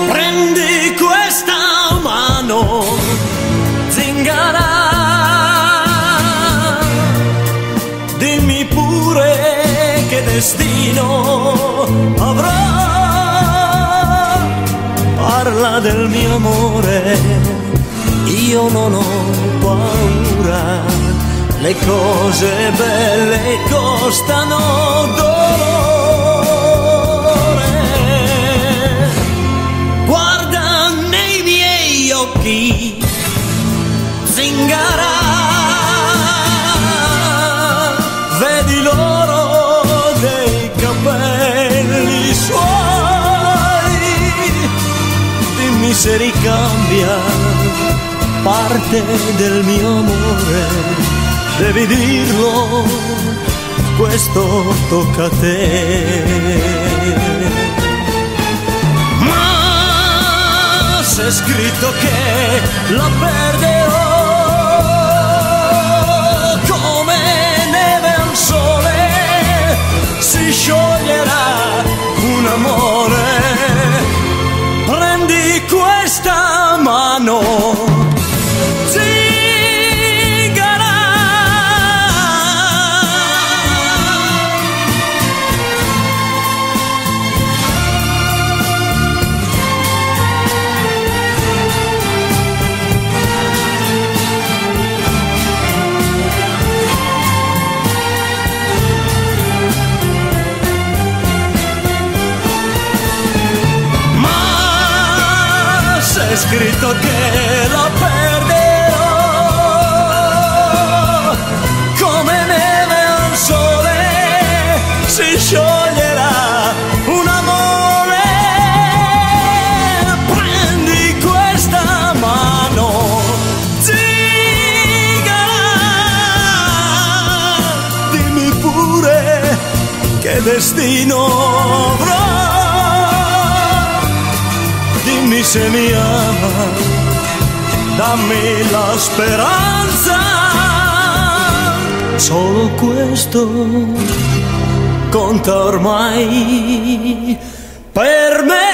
Prendi questa mano, zingara, dimmi pure che destino avrà. Parla del mio amore, io non ho paura, le cose belle costano dolore. Guarda nei miei occhi, zingara, vedi l'oro dei capelli suoi, dimmi se ricambia parte del mio amore, devi dirlo, questo tocca a te. Ma se è scritto che la perderò come neve al sole, si scioglierà un amore. Prendi questa mano, è scritto che la perderò come neve al sole, si scioglierà un amore. Prendi questa mano, zingara, dimmi pure che destino avrò. Dimmi se mi ama, dammi la speranza, solo questo conta ormai per me.